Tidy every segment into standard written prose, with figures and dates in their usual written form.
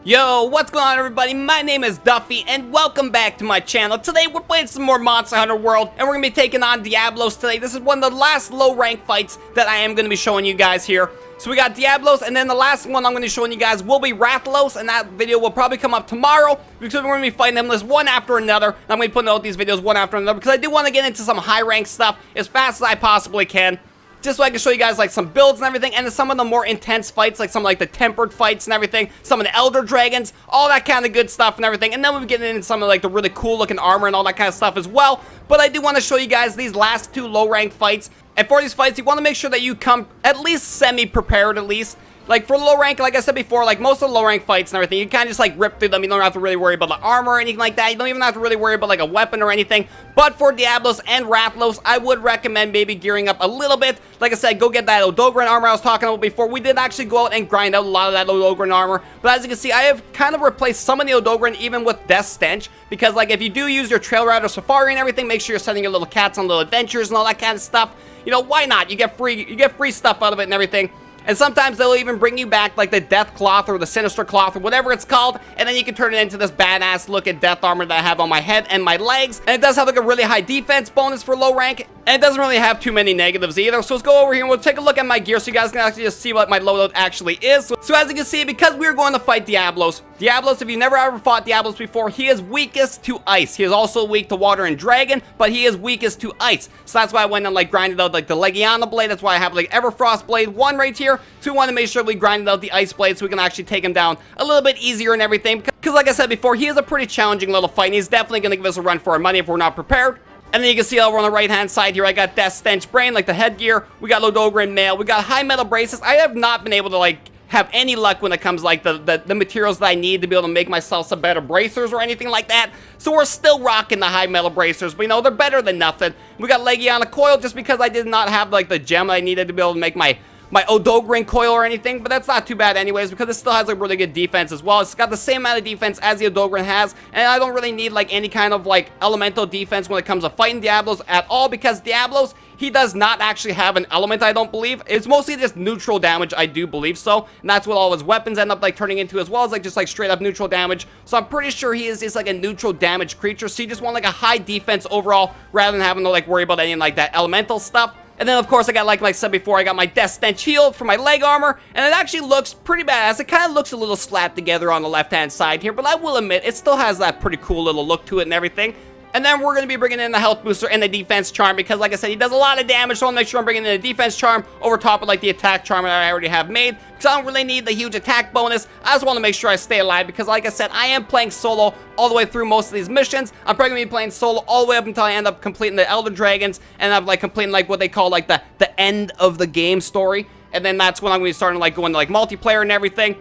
Yo, what's going on everybody? My name is Duffy and welcome back to my channel. Today we're playing some more Monster Hunter World and we're going to be taking on Diablos today. This is one of the last low rank fights that I am going to be showing you guys here. So we got Diablos, and then the last one I'm going to be showing you guys will be Rathalos, and that video will probably come up tomorrow because we're going to be fighting them this one after another. I'm going to be putting out these videos one after another because I do want to get into some high rank stuff as fast as I possibly can, just so I can show you guys like some builds and everything, and then some of the more intense fights, like some like the tempered fights and everything, some of the elder dragons, all that kind of good stuff and everything. And then we'll be getting into some of like the really cool looking armor and all that kind of stuff as well. But I do want to show you guys these last two low rank fights. And for these fights, you want to make sure that you come at least semi-prepared at least. Like for low rank, like I said before, like most of the low rank fights and everything, you kind of just like rip through them. You don't have to really worry about the armor or anything like that. You don't even have to really worry about like a weapon or anything. But for Diablos and Rathalos, I would recommend maybe gearing up a little bit. Like I said, go get that Odogran armor I was talking about before. We did actually go out and grind out a lot of that Odogran armor. But as you can see, I have kind of replaced some of the Odogran even with Death Stench. Because like if you do use your Trail Rider Safari and everything, make sure you're sending your little cats on little adventures and all that kind of stuff. You know, why not? You get free stuff out of it and everything. And sometimes they'll even bring you back like the Death Cloth or the Sinister Cloth or whatever it's called, and then you can turn it into this badass looking death armor that I have on my head and my legs. And it does have like a really high defense bonus for low rank, and it doesn't really have too many negatives either. So let's go over here and we'll take a look at my gear so you guys can actually just see what my loadout actually is. So as you can see, because we're going to fight Diablos, if you've never ever fought Diablos before, he is weakest to ice. He is also weak to water and dragon, but he is weakest to ice. So that's why I went and like grinded out like the Legiana blade. That's why I have like Everfrost blade 1 right here. So we want to make sure we grinded out the ice blade so we can actually take him down a little bit easier and everything. Because like I said before, he is a pretty challenging little fight, and he's definitely going to give us a run for our money if we're not prepared. And then you can see over on the right hand side here, I got Death Stench Brain, like the headgear. We got Lodogran Mail. We got high metal braces. I have not been able to like have any luck when it comes like the materials that I need to be able to make myself some better bracers or anything like that. So we're still rocking the high metal bracers, but you know, they're better than nothing. We got Legiana Coil just because I did not have like the gem I needed to be able to make my Odogran coil or anything, but that's not too bad anyways because it still has like really good defense as well. It's got the same amount of defense as the Odogran has, and I don't really need like any kind of like elemental defense when it comes to fighting Diablos at all, because Diablos, he does not actually have an element, I don't believe. It's mostly just neutral damage, I do believe so, and that's what all his weapons end up like turning into, as well as like just like straight up neutral damage. So I'm pretty sure he is just like a neutral damage creature, so you just want like a high defense overall rather than having to like worry about any like that elemental stuff. And then, of course, I got, like I said before, I got my Death Stench Shield for my leg armor, and it actually looks pretty badass. It kind of looks a little slapped together on the left-hand side here, but I will admit, it still has that pretty cool little look to it and everything. And then we're going to be bringing in the health booster and the defense charm because, like I said, he does a lot of damage, so I'll make sure I'm bringing in the defense charm over top of, like, the attack charm that I already have made, because I don't really need the huge attack bonus. I just want to make sure I stay alive because, like I said, I am playing solo all the way through most of these missions. I'm probably going to be playing solo all the way up until I end up completing the Elder Dragons, and I'm, like, completing, like, what they call, like, the end of the game story. And then that's when I'm going to be starting, like, going to, like, multiplayer and everything.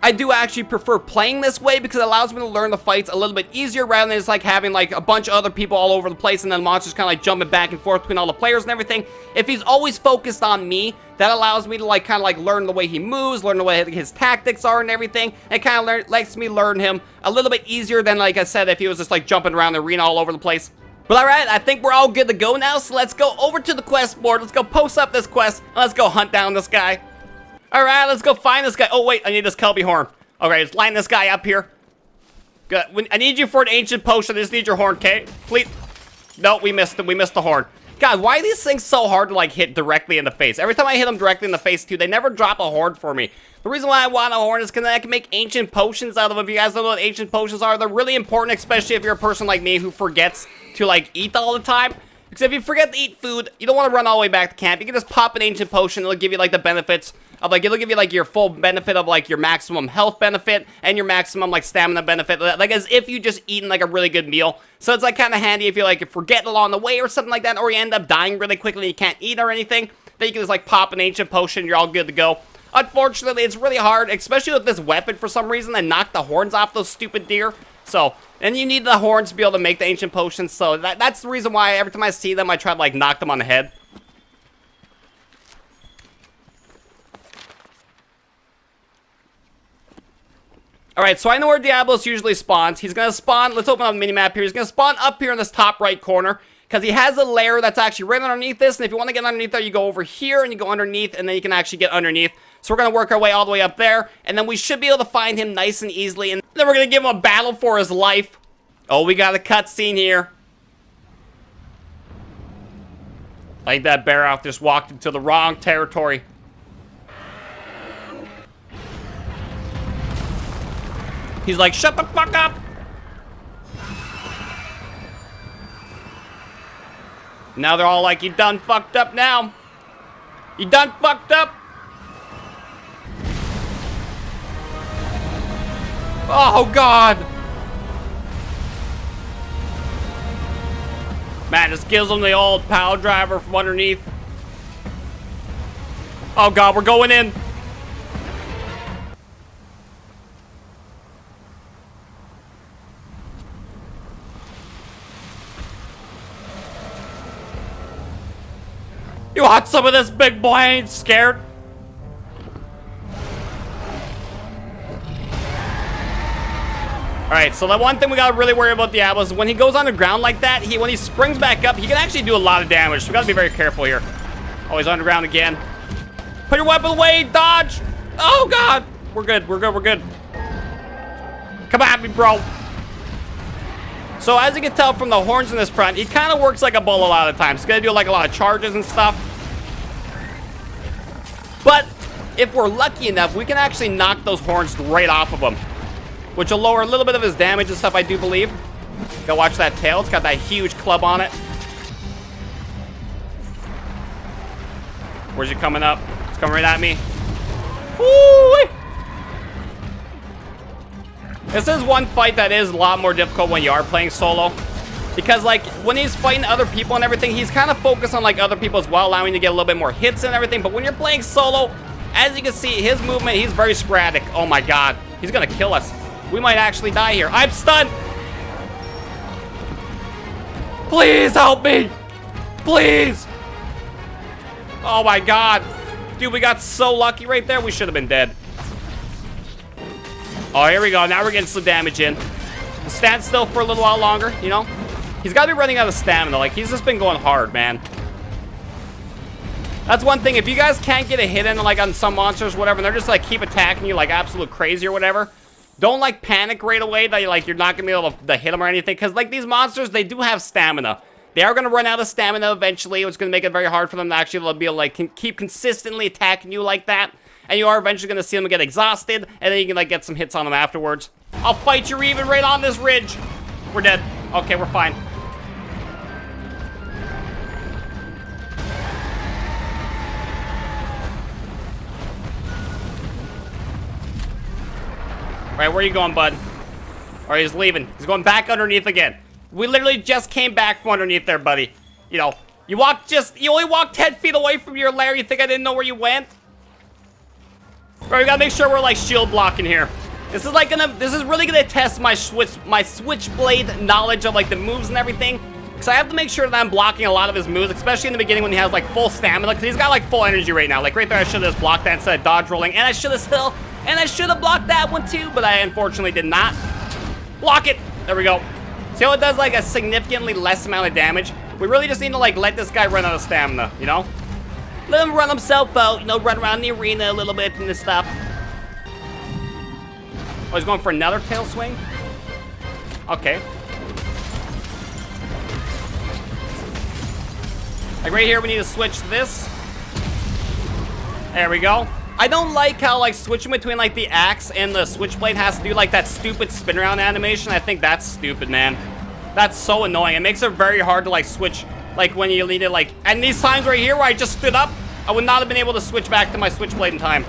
I do actually prefer playing this way because it allows me to learn the fights a little bit easier rather than just like having like a bunch of other people all over the place and then monsters kind of like jumping back and forth between all the players and everything. If he's always focused on me, that allows me to like kind of like learn the way he moves, learn the way his tactics are and everything. It kind of lets me learn him a little bit easier than, like I said, if he was just like jumping around the arena all over the place. But alright, I think we're all good to go now, so let's go over to the quest board. Let's go post up this quest and let's go hunt down this guy. Alright, let's go find this guy. Oh wait, I need this Kelpie horn. Okay, let's line this guy up here. Good. I need you for an ancient potion. I just need your horn, okay? Please. No, we missed it. We missed the horn. God, why are these things so hard to, like, hit directly in the face? Every time I hit them directly in the face, too, they never drop a horn for me. The reason why I want a horn is because I can make ancient potions out of them. If you guys don't know what ancient potions are, they're really important, especially if you're a person like me who forgets to, like, eat all the time. Because if you forget to eat food, you don't want to run all the way back to camp. You can just pop an ancient potion. It'll give you, like, the benefits of, like, it'll give you, like, your full benefit of, like, your maximum health benefit and your maximum, like, stamina benefit. Like, as if you just eaten, like, a really good meal. So it's, like, kind of handy if you, like, forget along the way or something like that, or you end up dying really quickly and you can't eat or anything. Then you can just, like, pop an ancient potion. You're all good to go. Unfortunately, it's really hard, especially with this weapon for some reason, to knock the horns off those stupid deer. So, and you need the horns to be able to make the ancient potions, so that's the reason why every time I see them, I try to, like, knock them on the head. Alright, so I know where Diablos usually spawns. He's gonna spawn, let's open up the minimap here. He's gonna spawn up here in this top right corner, because he has a lair that's actually right underneath this, and if you want to get underneath there, you go over here, and you go underneath, and then you can actually get underneath. So we're going to work our way all the way up there, and then we should be able to find him nice and easily, and then we're going to give him a battle for his life. Oh, we got a cutscene here. I think that Barrow just walked into the wrong territory. He's like, shut the fuck up! Now they're all like, you done fucked up now. You done fucked up. Oh, God. Man, just gives them the old power driver from underneath. Oh, God, we're going in. You want some of this, big boy? I ain't scared. Alright, so the one thing we gotta really worry about Diablos is when he goes underground like that, when he springs back up, he can actually do a lot of damage. So we gotta be very careful here. Oh, he's underground again. Put your weapon away, dodge! Oh, God! We're good, we're good, we're good. Come at me, bro. So as you can tell from the horns in this front, he kind of works like a bull a lot of times. He's gonna do like a lot of charges and stuff. But if we're lucky enough, we can actually knock those horns right off of him, which will lower a little bit of his damage and stuff, I do believe. Go watch that tail. It's got that huge club on it. Where's he coming up? It's coming right at me. Woo-wee! This is one fight that is a lot more difficult when you are playing solo. Because, like, when he's fighting other people and everything, he's kind of focused on, like, other people as well, allowing you to get a little bit more hits and everything. But when you're playing solo, as you can see, his movement, he's very sporadic. Oh, my God. He's going to kill us. We might actually die here. I'm stunned. Please help me. Please. Oh, my God. Dude, we got so lucky right there. We should have been dead. Oh, here we go. Now we're getting some damage in. We'll stand still for a little while longer, you know? He's got to be running out of stamina. Like, he's just been going hard, man. That's one thing. If you guys can't get a hit in, like, on some monsters or whatever, and they're just, like, keep attacking you like absolute crazy or whatever, don't, like, panic right away that, like, you're not going to be able to hit them or anything. Because, like, these monsters, they do have stamina. They are going to run out of stamina eventually. It's going to make it very hard for them to actually be able to, like, keep consistently attacking you like that. And you are eventually going to see them get exhausted. And then you can, like, get some hits on them afterwards. I'll fight you even right on this ridge. We're dead. Okay, we're fine. Alright, where are you going, bud? Alright, he's leaving. He's going back underneath again. We literally just came back from underneath there, buddy. You know, you only walked 10 feet away from your lair. You think I didn't know where you went? Alright, we gotta make sure we're, like, shield blocking here. This is really gonna test my switchblade knowledge of, like, the moves and everything. Because I have to make sure that I'm blocking a lot of his moves, especially in the beginning when he has, like, full stamina. Because he's got, like, full energy right now. Like, right there, I should have just blocked that instead of dodge rolling. And I should have still... And I should have blocked that one too, but I unfortunately did not. Block it! There we go. See how it does, like, a significantly less amount of damage? We really just need to, like, let this guy run out of stamina, you know? Let him run himself out, you know, run around the arena a little bit and this stuff. Oh, he's going for another tail swing? Okay. Like, right here, we need to switch this. There we go. I don't like how, like, switching between, like, the axe and the switchblade has to do, like, that stupid spin around animation. I think that's stupid, man. That's so annoying. It makes it very hard to, like, switch, like, when you need it, like... And these times right here where I just stood up, I would not have been able to switch back to my switchblade in time.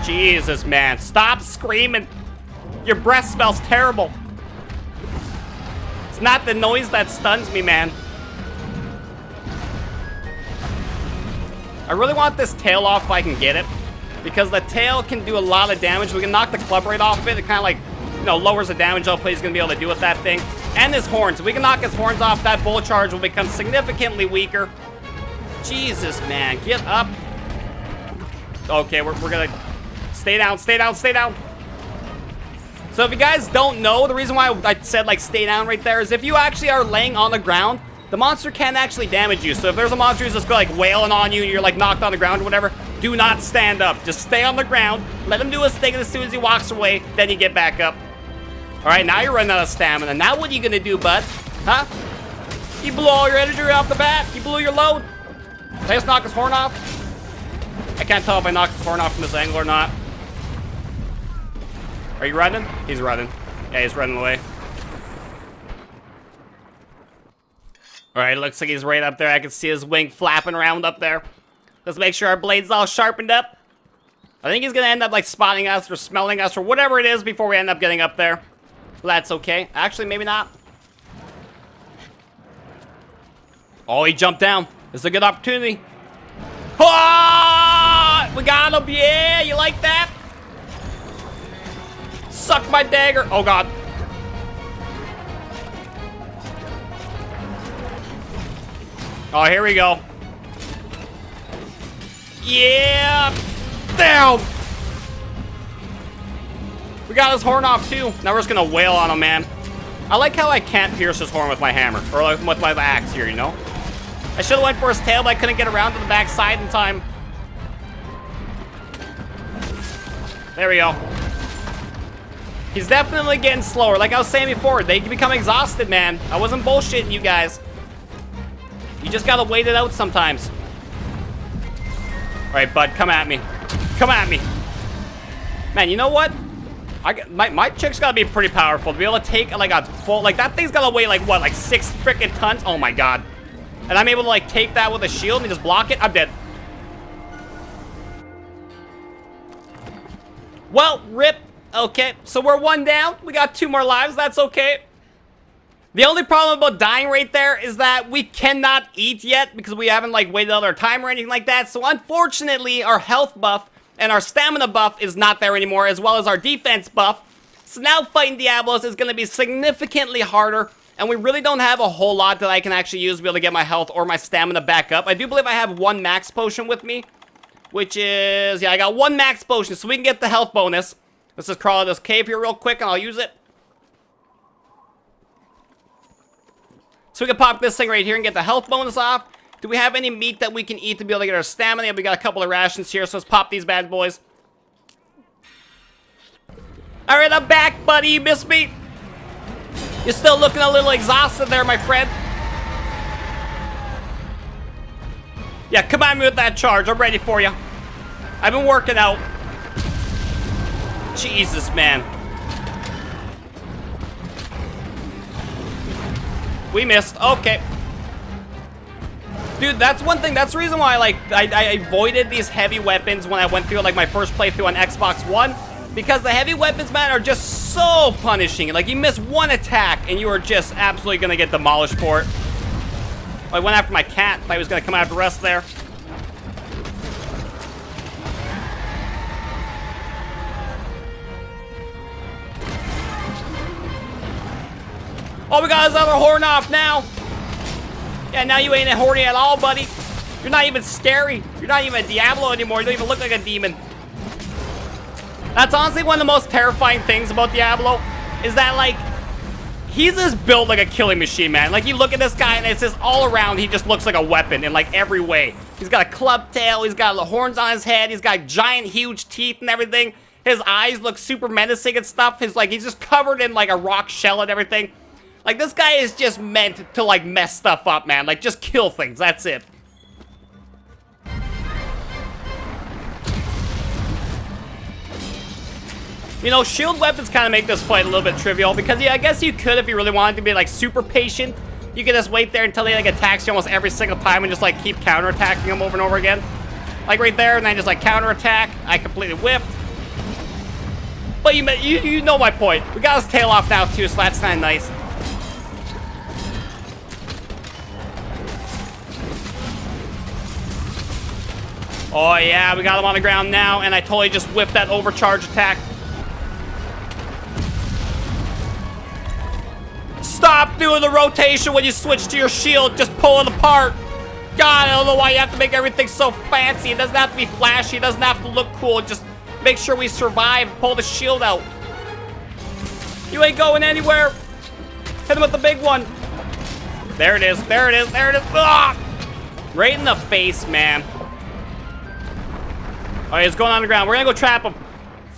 Jesus, man. Stop screaming. Your breath smells terrible. It's not the noise that stuns me, man. I really want this tail off if I can get it, because the tail can do a lot of damage. We can knock the club right off it. It kind of, like, you know, lowers the damage output he's going to be able to do with that thing. And his horns. If we can knock his horns off, that bull charge will become significantly weaker. Jesus, man. Get up. Okay, we're going to stay down, stay down, stay down. So if you guys don't know, the reason why I said, like, stay down right there is if you actually are laying on the ground, the monster can actually damage you. So if there's a monster who's just like wailing on you and you're like knocked on the ground or whatever, do not stand up. Just stay on the ground, let him do his thing, and as soon as he walks away, then you get back up. All right, now you're running out of stamina. Now what are you gonna do, bud? Huh? You blew all your energy right off the bat? You blew your load? Did I just knock his horn off? I can't tell if I knocked his horn off from this angle or not. Are you running? He's running. Yeah, he's running away. All right, looks like he's right up there. I can see his wing flapping around up there. Let's make sure our blade's all sharpened up. I think he's gonna end up like spotting us or smelling us or whatever it is before we end up getting up there. Well, that's okay. Actually, maybe not. Oh, he jumped down. This is a good opportunity. Oh, we got him. Yeah, you like that? Suck my dagger. Oh, God. Oh, here we go. Yeah. Down. We got his horn off, too. Now we're just going to wail on him, man. I like how I can't pierce his horn with my hammer. Or like with my axe here, you know? I should have went for his tail, but I couldn't get around to the back side in time. There we go. He's definitely getting slower. Like I was saying before, they can become exhausted, man. I wasn't bullshitting you guys. You just gotta wait it out sometimes. All right, bud, come at me. Come at me. Man, you know what? My chick's gotta be pretty powerful to be able to take like a full, like that thing's gotta weigh like what, like 6 freaking tons? Oh my God. And I'm able to like take that with a shield and just block it. I'm dead. Well, rip. Okay, so we're 1 down. We got 2 more lives. That's okay. The only problem about dying right there is that we cannot eat yet because we haven't like waited out our time or anything like that. So unfortunately, our health buff and our stamina buff is not there anymore, as well as our defense buff. So now fighting Diablos is going to be significantly harder. And we really don't have a whole lot that I can actually use to be able to get my health or my stamina back up. I do believe I have 1 max potion with me, which is, yeah, I got 1 max potion, so we can get the health bonus. Let's just crawl out this cave here real quick, and I'll use it. So we can pop this thing right here and get the health bonus off. Do we have any meat that we can eat to be able to get our stamina? We got a couple of rations here, so let's pop these bad boys. All right, I'm back, buddy. You missed me. You're still looking a little exhausted there, my friend. Yeah, come at me with that charge. I'm ready for you. I've been working out. Jesus, man. We missed. Okay. Dude, that's one thing. That's the reason why I avoided these heavy weapons when I went through like my first playthrough on Xbox One. Because the heavy weapons, man, are just so punishing. Like, you miss 1 attack, and you are just absolutely going to get demolished for it. I went after my cat. Thought he was going to come after us there. Oh, we got his other horn off now. Yeah, now you ain't horny at all, buddy. You're not even scary. You're not even a Diablo anymore. You don't even look like a demon. That's honestly one of the most terrifying things about Diablo, is that, like, he's just built like a killing machine, man. Like, you look at this guy, and it's just all around, he just looks like a weapon in, like, every way. He's got a club tail, he's got horns on his head, he's got giant, huge teeth and everything. His eyes look super menacing and stuff. He's just covered in, like, a rock shell and everything. Like, this guy is just meant to, like, mess stuff up, man. Like, just kill things, that's it. You know, shield weapons kind of make this fight a little bit trivial because, yeah, I guess you could if you really wanted to be, like, super patient. You could just wait there until he, like, attacks you almost every single time and just, like, keep counterattacking him over and over again. Like, right there, and then just, like, counterattack. I completely whiffed. But you know my point. We got his tail off now, too, so that's kind of nice. Oh, yeah, we got him on the ground now, and I totally just whiffed that overcharge attack. Stop doing the rotation when you switch to your shield. Just pull it apart. God, I don't know why you have to make everything so fancy. It doesn't have to be flashy. It doesn't have to look cool. Just make sure we survive. Pull the shield out. You ain't going anywhere. Hit him with the big one. There it is. There it is. There it is. Ugh! Right in the face, man. All right, he's going on the ground. We're going to go trap him.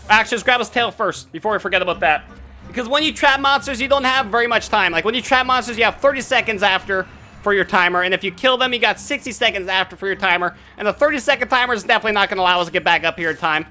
Actually, let's grab his tail first before we forget about that. Because when you trap monsters, you don't have very much time. Like, when you trap monsters, you have 30 seconds after for your timer. And if you kill them, you got 60 seconds after for your timer. And the 30-second timer is definitely not going to allow us to get back up here in time.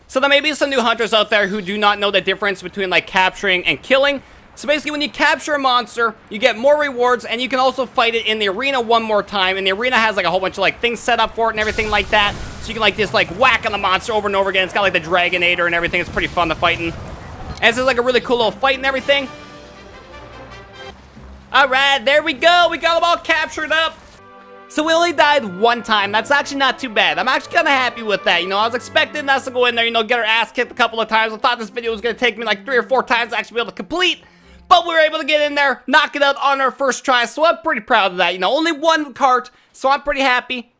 So there may be some new hunters out there who do not know the difference between, like, capturing and killing. So basically, when you capture a monster, you get more rewards, and you can also fight it in the arena one more time. And the arena has, like, a whole bunch of, like, things set up for it and everything like that. So you can, like, just, like, whack on the monster over and over again. It's got, like, the Dragonator and everything. It's pretty fun to fight in. And this is, like, a really cool little fight and everything. Alright, there we go. We got them all captured up. So we only died one time. That's actually not too bad. I'm actually kind of happy with that. You know, I was expecting us to go in there, you know, get our ass kicked a couple of times. I thought this video was going to take me, like, 3 or 4 times to actually be able to complete. But we were able to get in there, knock it out on our first try, so I'm pretty proud of that. You know, only one cart, so I'm pretty happy.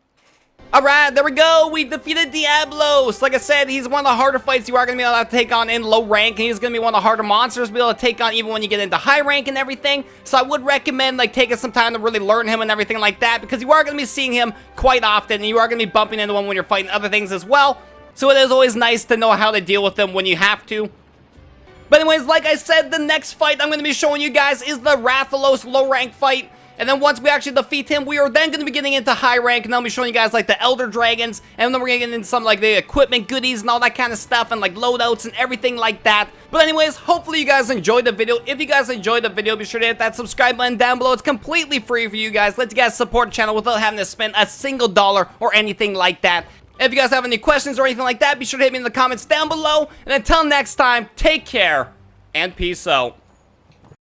Alright, there we go. We defeated Diablos. Like I said, he's one of the harder fights you are going to be able to take on in low rank. And he's going to be one of the harder monsters to be able to take on even when you get into high rank and everything. So I would recommend, like, taking some time to really learn him and everything like that. Because you are going to be seeing him quite often. And you are going to be bumping into him when you're fighting other things as well. So it is always nice to know how to deal with them when you have to. But anyways, like I said, the next fight I'm going to be showing you guys is the Rathalos low rank fight. And then once we actually defeat him, we are then going to be getting into high rank. And I'll be showing you guys, like, the Elder Dragons. And then we're going to get into some, like, the equipment goodies and all that kind of stuff. And, like, loadouts and everything like that. But anyways, hopefully you guys enjoyed the video. If you guys enjoyed the video, be sure to hit that subscribe button down below. It's completely free for you guys. Let you guys support the channel without having to spend a single dollar or anything like that. If you guys have any questions or anything like that, be sure to hit me in the comments down below. And until next time, take care and peace out.